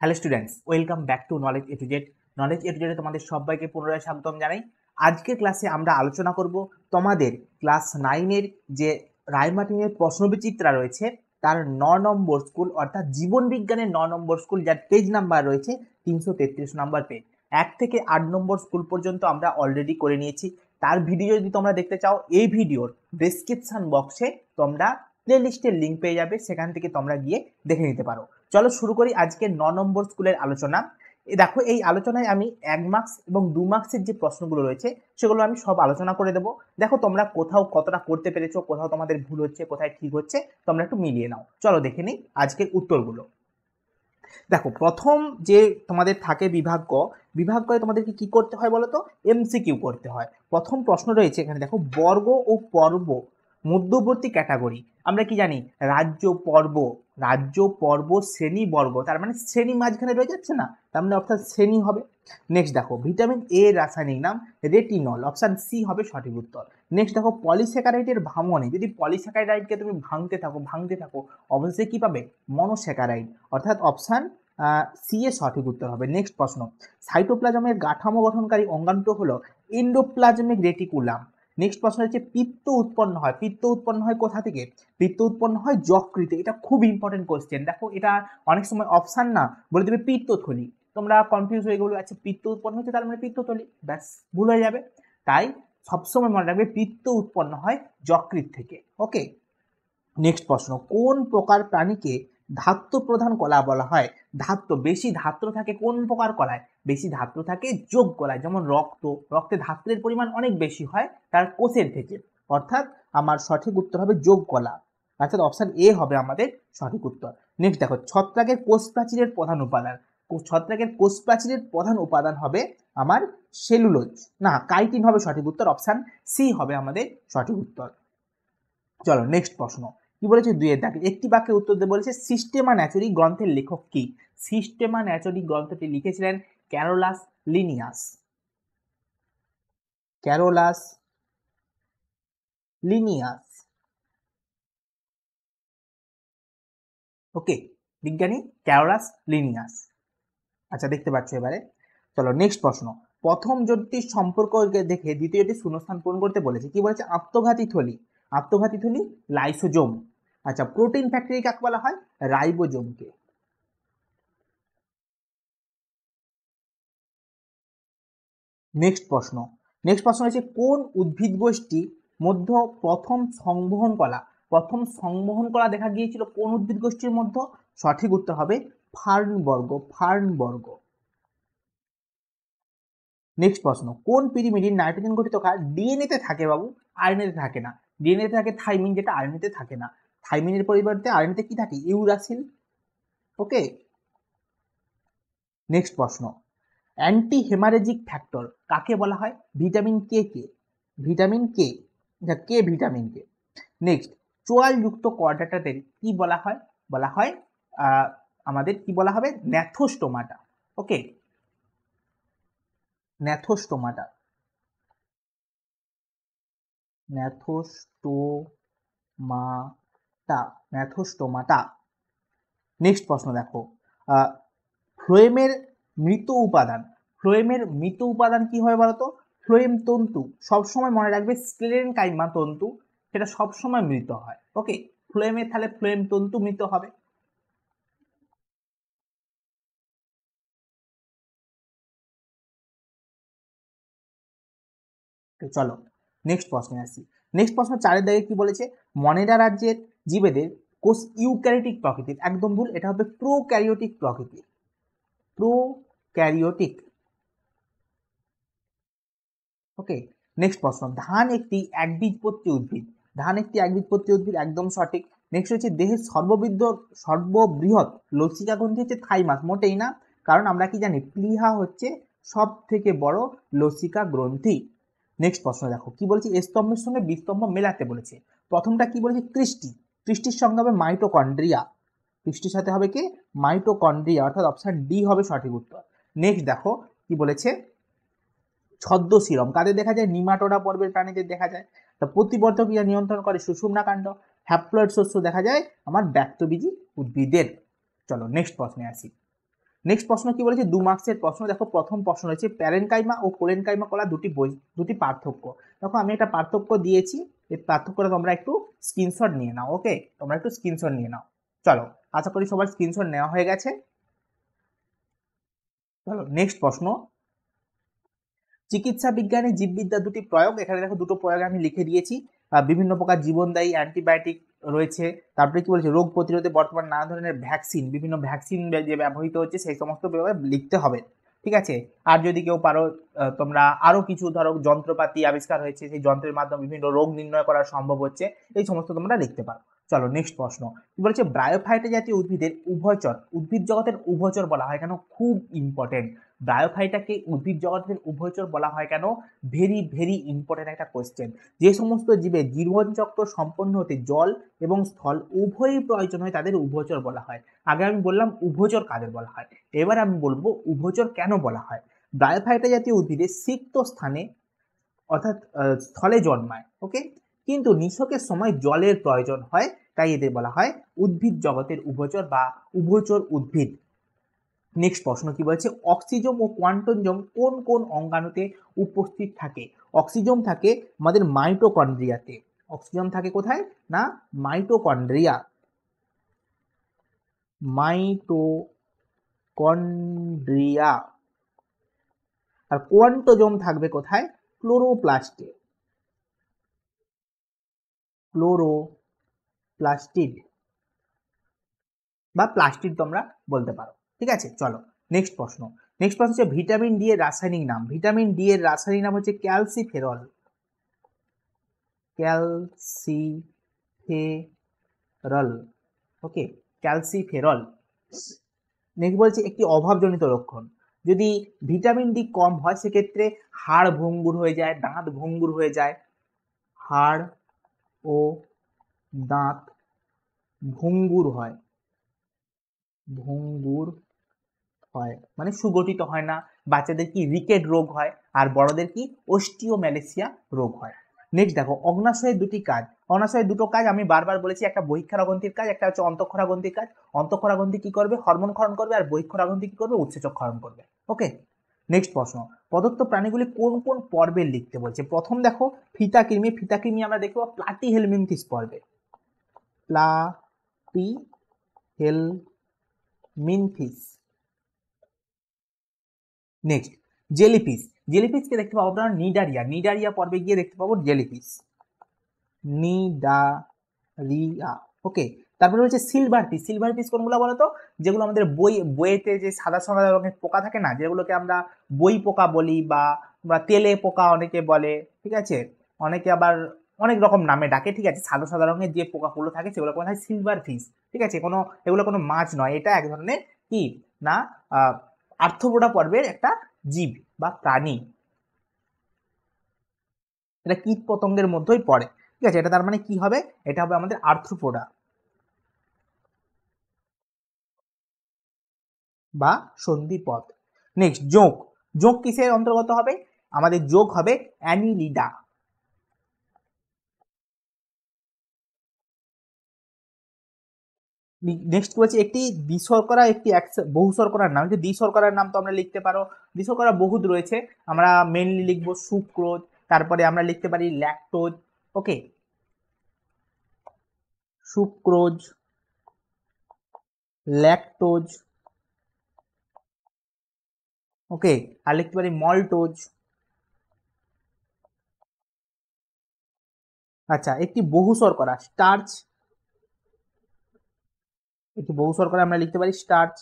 Hello students, welcome back to knowledge A to Z. Knowledge A to জেডে তোমাদের সবাইকে পুনরায় স্বাগতম জানাই। আজকের ক্লাসে আমরা আলোচনা করব তোমাদের ক্লাস 9-এর যে রায়মার্টিনের প্রশ্নবিচিত্রা রয়েছে তার 9 নম্বর স্কুল, অর্থাৎ জীবন বিজ্ঞানের 9 নম্বর স্কুল, যার পেজ নাম্বার রয়েছে 333 নম্বর পেজ। 1 থেকে 8 নম্বর স্কুল পর্যন্ত আমরা অলরেডি করে নিয়েছি। তার ভিডিও যদি তোমরা দেখতে চাও, এই ভিডিওর ডেসক্রিপশন বক্সে তোমরা প্লেলিস্টের লিঙ্ক পেয়ে যাবে, সেখান থেকে তোমরা গিয়ে দেখে নিতে পারো। চলো শুরু করি আজকে 9 নম্বর স্কুলের আলোচনা। দেখো, এই আলোচনায় আমি 1 মার্কস এবং 2 মার্কসের যে প্রশ্নগুলো রয়েছে সেগুলো আমি সব আলোচনা করে দেবো। দেখো তোমরা কোথাও কতটা করতে পেরেছো, কোথাও তোমাদের ভুল হচ্ছে, কোথায় ঠিক হচ্ছে, তোমরা একটু মিলিয়ে নাও। চলো দেখে নিই আজকের উত্তরগুলো। দেখো, প্রথম যে তোমাদের থাকে বিভাগ ক, বিভাগ কয়ে তোমাদেরকে কি করতে হয় বলো তো? এমসিকিউ করতে হয়। প্রথম প্রশ্ন রয়েছে এখানে, দেখো, বর্গ ও পর্ব মধ্যবর্তী ক্যাটাগরি। আমরা কি জানি? রাজ্য পর্ব, রাজ্য পর্ব শ্রেণী বর্গ, তার মানে শ্রেণী মাঝখানে রয়ে যাচ্ছে না, তার মানে অর্থাৎ শ্রেণী হবে। নেক্সট দেখো, ভিটামিন এ রাসায়নিক নাম রেটিনল, অপশন সি হবে সঠিক উত্তর। নেক্সট দেখো, পলিস্যাকারাইডের ভাঙনে, যদি পলিস্যাকারাইডকে তুমি ভাঙতে থাকো অবশ্যই কি পাবে? মনোস্যাকারাইড, অর্থাৎ অপশন সি এর সঠিক উত্তর হবে। নেক্সট প্রশ্ন, সাইটোপ্লাজমের কাঠামো গঠনকারী অঙ্গাণুটি হলো এন্ডোপ্লাজমিক রেটিকুলাম। নেক্সট প্রশ্ন হচ্ছে, পিত্ত উৎপন্ন হয়, পিত্ত উৎপন্ন হয় কোথা থেকে? পিত্ত উৎপন্ন হয় যকৃতে। এটা খুব ইম্পর্টেন্ট কোশ্চেন। দেখো, এটা অনেক সময় অপশন না বলে দেবে পিত্তথলি, তোমরা কনফিউজ হয়ে গেলো, আচ্ছা পিত্ত উৎপন্ন হচ্ছে তার মানে পিত্তথলি, ব্যাস ভুল হয়ে যাবে। তাই সবসময় মনে রাখবে পিত্ত উৎপন্ন হয় যকৃত থেকে। ওকে। নেক্সট প্রশ্ন, কোন প্রকার প্রাণীকে ধাত্র প্রধান কলা বলা হয়? ধাত্র, বেশি ধাত্র থাকে কোন প্রকার কলায়? বেশি ধাত্র থাকে যোগ কলায়, যেমন রক্তে ধাত্রের পরিমাণ অনেক বেশি হয় তার কোষের থেকে, অর্থাৎ আমার সঠিক উত্তর হবে যোগ কলা, অর্থাৎ অপশন এ হবে আমাদের সঠিক উত্তর। নেক্সট দেখো, ছত্রাকের কোষ প্রাচীরের প্রধান উপাদান, ছত্রাকের কোষ প্রাচীরের প্রধান উপাদান হবে আমার সেলুলোজ, না কাইটিন হবে সঠিক উত্তর, অপশন সি হবে আমাদের সঠিক উত্তর। চলো নেক্সট প্রশ্ন, কি বলেছে? 2-এর দাগে একটি বাক্যের উত্তর দিয়ে বলেছে সিস্টেমা ন্যাচুরি গ্রন্থের লেখক কি? সিস্টেমা ন্যাচুরি গ্রন্থটি লিখেছিলেন ক্যারোলাস লিনিয়াস, ক্যারোলাস লিনিয়াস। ওকে, বিজ্ঞানী ক্যারোলাস লিনিয়াস। আচ্ছা, দেখতে পাচ্ছ এবারে। চলো নেক্সট প্রশ্ন, প্রথম জোটটির সম্পর্ককে দেখে দ্বিতীয়টি শূন্যস্থান পূরণ করতে বলেছে। কি বলেছে? আত্মঘাতী থলি, আত্মঘাতী থলি লাইসোজোম। আচ্ছা, প্রোটিন ফ্যাক্টরি কাকে বলা হয়? রাইবোজোমকে। নেক্সট প্রশ্ন হচ্ছে, কোন উদ্ভিদ গোষ্ঠী মধ্য প্রথম সংবহন কলা, প্রথম সংবহন কলা দেখা গিয়েছিল কোন উদ্ভিদ গোষ্ঠীর মধ্যে? সঠিক উত্তর হবে ফার্নবর্গ, ফার্নবর্গ। নেক্সট প্রশ্ন, কোন পিরিমিডিন নাইট্রোজেন গঠিত ক্ষার ডিএনএ তে থাকে বাবু, আরএনএ তে থাকে না? ডিএনএ তে থাকে থাইমিন, যেটা আরএনএ তে থাকে না। থাইমিনের পরিবর্তে আরএনএ তে কি থাকে? ইউরাসিল। ওকে। নেক্সট প্রশ্ন, অ্যান্টি হেমারেজিক ফ্যাক্টর কাকে বলা হয়? Vitamin K K, vitamin K, K vitamin K. Next, চোয়ালযুক্ত করডাটাদের কি বলা হয়? বলা হয় আমাদের কি বলা হবে? Gnathostomata. Okay, gnathostomata, gnathostomata, gnathostomata. Next প্রশ্ন দেখো, ফ্লোয়েমের মৃত উপাদান, ফ্লোয়েমের মৃত উপাদান কি হয় বলতো? ফ্লোয়েম তন্তু, সবসময় মনে রাখবে স্ক্লেরেনকাইমা তন্তু, সেটা সবসময় মৃত হয়। ওকে, ফ্লোয়েমের তাহলে ফ্লোয়েম তন্তু মৃত হবে। চলো নেক্সট প্রশ্নে আসি। নেক্সট প্রশ্ন 4-এর দাগে কি বলেছে? মনেরা রাজ্যের জীবেদের কোষ ইউক্যারিওটিক প্রকৃতির, একদম ভুল, এটা হবে প্রোক্যারিওটিক প্রকৃতির, প্রোক্যারিওটিক। ওকে। নেক্সট প্রশ্ন, ধান একটি একবীজপত্রী উদ্ভিদ, ধান একটি একবীজপত্রী উদ্ভিদ, একদম সঠিক। নেক্সট হচ্ছে, দেহের সর্ববৃহৎ লসিকা গ্রন্থি হচ্ছে থাইমাস, মোটেই না, কারণ আমরা কি জানি? প্লিহা হচ্ছে সব থেকে বড় লসিকা গ্রন্থি। নেক্সট প্রশ্ন দেখো, কি বলছে? স্তম্ভের সঙ্গে বিস্তম্ভ মেলাতে বলেছে। প্রথমটা কি বলেছে? কৃষ্টি, কৃষ্টির সঙ্গে হবে মাইটোকন্ড্রিয়া, কৃষ্টির সাথে হবে কি? মাইটোকন্ড্রিয়া, অর্থাৎ অপশন ডি হবে সঠিক উত্তর। নেক্সট দেখো কি বলেছে? ছদ্ম সিরম কাদের দেখা যায়? নিমাটোডা পর্বের প্রাণীদের দেখা যায়। তা প্রতিবর্ধক ক্রিয়া নিয়ন্ত্রণ করে সুষুম্না কাণ্ড। হ্যাপ্লয়েড শস্য দেখা যায় আমার ব্যক্তবীজী উদ্ভিদের। চলো নেক্সট প্রশ্নে আসি। নেক্সট প্রশ্ন কি বলেছে, 2 মার্কসের প্রশ্ন। দেখো প্রথম প্রশ্ন রয়েছে প্যারেনকাইমা ও কোলেনকাইমা কলা দুটি পার্থক্য। দেখো আমি একটা পার্থক্য দিয়েছি, এই পার্থক্যটা তোমরা একটু স্ক্রিনশট নিয়ে নাও। ওকে, তোমরা একটু স্ক্রিনশট নিয়ে নাও। চলো, আশা করি সবার স্ক্রিনশট নেওয়া হয়ে গেছে। চলো নেক্সট প্রশ্ন, চিকিৎসা বিজ্ঞানে জীববিদ্যা দুটি প্রয়োগ। এখানে দেখো দুটো প্রয়োগ আমি লিখে দিয়েছি। বিভিন্ন প্রকার জীবনদায়ী অ্যান্টিবায়োটিক রয়েছে। তারপরে কি বলছে, রোগ প্রতিরোধে বর্তমান নানা ধরনের ভ্যাকসিন, বিভিন্ন ভ্যাকসিন যে ব্যবহৃত হচ্ছে সেই সমস্ত ব্যাপারে লিখতে হবে। ঠিক আছে, আর যদি কেউ পারো তোমরা আরো কিছু ধরো যন্ত্রপাতি আবিষ্কার হয়েছে, সেই যন্ত্রের মাধ্যমে বিভিন্ন রোগ নির্ণয় করা সম্ভব হচ্ছে, এই সমস্ত তোমরা লিখতে পারো। চলো নেক্সট প্রশ্ন কি বলছে, ব্রায়োফাইটা জাতীয় উদ্ভিদের উভয়চর, উদ্ভিদ জগতের উভয়চর বলা হয় কেন? খুব ইম্পর্টেন্ট। ব্রায়োফাইটাকে উদ্ভিদ জগতের উভয়চর বলা হয় কেন? ভেরি ভেরি ইম্পর্টেন্ট একটা কোয়েশ্চেন। যে সমস্ত জীবের জীবনচক্র সম্পন্ন হতে জল এবং স্থল উভয়ই প্রয়োজন হয় তাদের উভয়চর বলা হয়। আগে আমি বললাম উভয়চর কাদের বলা হয়, এবার আমি বলবো উভয়চর কেন বলা হয়। ব্রায়োফাইটা জাতীয় উদ্ভিদের সিক্ত স্থানে অর্থাৎ স্থলে জন্মায়। ওকে, কিন্তু নিষেকের সময় জলের প্রয়োজন হয়, তাই এদের বলা হয় উদ্ভিদ জগতের উভয়চর বা উভয়চর উদ্ভিদ। নেক্সট প্রশ্ন কি বলছে, অক্সিজম ও কোয়ান্টনজম কোন কোন অঙ্গাণুতে উপস্থিত থাকে? অক্সিজম থাকে আমাদের মাইটোকন্ড্রিয়াতে। অক্সিজম থাকে কোথায় না? মাইটোকন্ড্রিয়া। মাইটোকন্ড্রিয়া। আর কোয়ান্টোজম থাকবে কোথায়? ক্লোরোপ্লাস্টে। ক্লোরোপ্লাস্টিড বা প্লাস্টিড তোমরা বলতে পারো। ঠিক আছে, চলো নেক্সট প্রশ্ন। নেক্সট প্রশ্ন হচ্ছে ভিটামিন ডি এর রাসায়নিক নাম। ভিটামিন ডি এর রাসায়নিক নাম হচ্ছে ক্যালসিফেরল। ক্যালসিফেরল। ওকে, ক্যালসিফেরল। নেক্সট বলছে একটি অভাবজনিত লক্ষণ। যদি ভিটামিন ডি কম হয় সেক্ষেত্রে হাড় ভঙ্গুর হয়ে যায়, দাঁত ভঙ্গুর হয়ে যায়। হাড় ও দাঁত ভঙ্গুর হয়। ভঙ্গুর হয় মানে সুগঠিত হয় না। বাচ্চাদের কি রিকেট রোগ হয়, আর বড়দের কি অস্টিওম্যালেসিয়া রোগ হয়। নেক্সট দেখো অগ্নাশয়ের দুটি কাজ। অগ্নাশয়ের দুটো কাজ আমি বারবার বলেছি, একটা বহিঃক্ষারগ্রন্থির কাজ, একটা হচ্ছে অন্তঃক্ষরাগ্রন্থির কাজ। অন্তঃক্ষরাগ্রন্থি কি করবে? হরমোন ক্ষরণ করবে। আর বহিঃক্ষরাগ্রন্থি কি করবে? উৎসেচক ক্ষরণ করবে। ওকে, নেক্সট প্রশ্ন, প্রদত্ত প্রাণীগুলি কোন কোন পর্বে লিখতে বলছে? প্রথম দেখো ফিতাকৃমি। ফিতাকৃমি আমরা দেখব প্লাটিহেলমিনথিস পর্বে। প্লাটিহেলমিনথিস। Next jellyfish. জেলিফিশকে দেখতে পাবো আমরা নিডারিয়া। নিডারিয়া পর্বে গিয়ে দেখতে পাবো জেলিফিশ। নিডারিয়া। ওকে, তারপরে হচ্ছে সিলভার ফিশ। সিলভার ফিশ কোনগুলো বলো তো? যেগুলো আমাদের বইয়েতে যে সাদা সাদা রঙের পোকা থাকে না, যেগুলোকে আমরা বই পোকা বলি বা তেলে পোকা অনেকে বলে। ঠিক আছে, অনেকে আবার অনেক রকম নামে ডাকে। ঠিক আছে, সাদা সাদা রঙের যে পোকাগুলো থাকে সেগুলো বলা হয় সিলভার ফিশ। ঠিক আছে, এগুলো কোনো মাছ নয়, এটা এক ধরনের কি না আর্থ্রোপোডা পর্বের একটা জীব বা প্রাণী। এটা কীট পতঙ্গের মধ্যেই পড়ে। ঠিক আছে, এটা তার মানে কি হবে? এটা হবে আমাদের আর্থ্রোপোডা বা সন্ধিপথ। নেক্সট জোঁক। জোঁক কিসের অন্তর্গত হবে? আমাদের জোঁক হবে অ্যানিলিডা। নেক্সট বলছি একটি দ্বিশর্করা একটি বহুশর্করার নাম। যে দ্বিশর্করার নাম তো আমরা লিখতে পারো, দ্বিশর্করা বহুত রয়েছে। আমরা মেনলি লিখবো সুক্রোজ, তারপরে আমরা লিখতে পারি ল্যাকটোজ। ওকে, সুক্রোজ, ল্যাকটোজ। ওকে, আর লিখতে পারি মল্টোজ। আচ্ছা, একটি বহু শর্করা স্টার্চ। একটি বহু শর্করা আমরা লিখতে পারি স্টার্চ।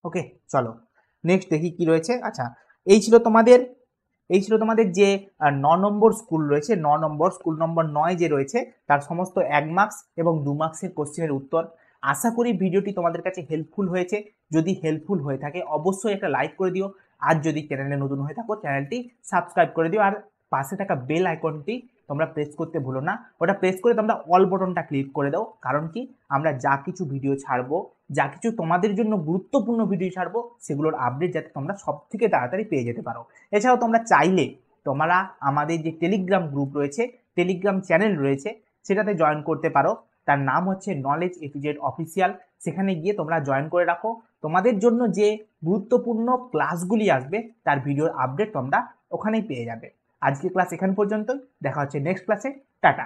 ওকে, চলো নেক্সট দেখি কি রয়েছে। আচ্ছা, এই ছিল তোমাদের যে 9 নম্বর স্কুল রয়েছে। 9 নম্বর স্কুল নম্বর 9 যে রয়েছে তার সমস্ত 1 মার্কস এবং 2 মার্কসের কোশ্চেনের উত্তর। আশা করি ভিডিওটি তোমাদের কাছে হেল্পফুল হয়েছে। যদি হেল্পফুল হয়ে থাকে অবশ্যই একটা লাইক করে দিও। আর যদি চ্যানেলে নতুন হয়ে থাকো চ্যানেলটি সাবস্ক্রাইব করে দিও। আর পাশে থাকা বেল আইকনটি তোমরা প্রেস করতে ভুলো না। ওটা প্রেস করে তোমরা অল বটনটা ক্লিক করে দাও। কারণ কি, আমরা যা কিছু ভিডিও ছাড়বো, যা কিছু তোমাদের জন্য গুরুত্বপূর্ণ ভিডিও ছাড়বো, সেগুলোর আপডেট যাতে তোমরা সব থেকে তাড়াতাড়ি পেয়ে যেতে পারো। এছাড়াও তোমরা চাইলে তোমরা আমাদের যে টেলিগ্রাম গ্রুপ রয়েছে, টেলিগ্রাম চ্যানেল রয়েছে, সেটাতে জয়েন করতে পারো। তার নাম হচ্ছে knowledge A to Z official. সেখানে গিয়ে তোমরা জয়েন করে রাখো। তোমাদের জন্য যে গুরুত্বপূর্ণ ক্লাসগুলি আসবে তার ভিডিওর আপডেট তোমরা ওখানেই পেয়ে যাবে। আজকে ক্লাস এখান পর্যন্তই, দেখা হচ্ছে নেক্সট ক্লাসে। টাটা।